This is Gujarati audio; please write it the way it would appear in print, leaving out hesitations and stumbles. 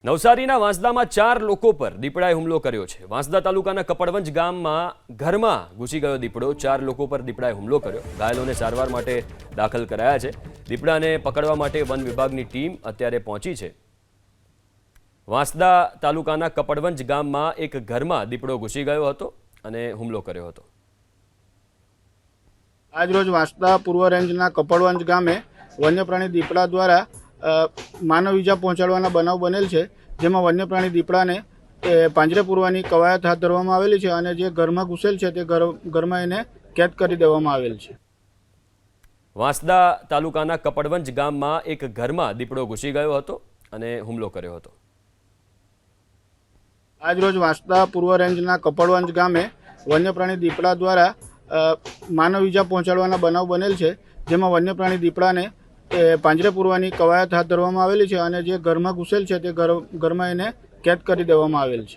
નવસારીના વાંસદામાં 4 લોકો પર દીપડાએ હુમલો કર્યો છે। વાંસદા તાલુકાના કપડવંજ ગામમાં ઘરમાં ઘૂસી ગયો દીપડો 4 લોકો પર દીપડાએ હુમલો કર્યો। ઘાયલોને સારવાર માટે દાખલ કરાયા છે। દીપડાને પકડવા માટે વન વિભાગની ટીમ અત્યારે પહોંચી છે। વાંસદા તાલુકાના કપડવંજ ગામમાં એક ઘરમાં દીપડો ઘૂસી ગયો હતો અને હુમલો કર્યો હતો। આજરોજ વાંસદા પૂર્વ રેન્જના કપડવંજ ગામે વન્યપ્રાણી દીપડા દ્વારા માનવ ઈજા પહોંચાડવાના બનાવ બનેલ છે, જેમાં વન્યપ્રાણી દીપડાને પાંજરે પૂરવાની કવાયત હાથ ધરવામાં આવેલી છે અને જે ઘરમાં ઘૂસેલ છે તે ઘરમાં એને કેદ કરી દેવામાં આવેલ છે। વાંસદા તાલુકાના કપડવંજ ગામમાં એક ઘરમાં દીપડો ઘૂસી ગયો હતો અને હુમલો કર્યો હતો। આજરોજ વાંસદા પૂર્વ રેન્જના કપડવંજ ગામે વન્યપ્રાણી દીપડા દ્વારા માનવ ઈજા પહોંચાડવાના બનાવ બનેલ છે, જેમાં વન્યપ્રાણી દીપડાને પાંજરે પૂરવાની કવાયત હાથ ધરવામાં આવેલી છે અને જે ઘરમાં ઘૂસેલ છે તે ઘરમાં એને કેદ કરી દેવામાં આવેલ છે।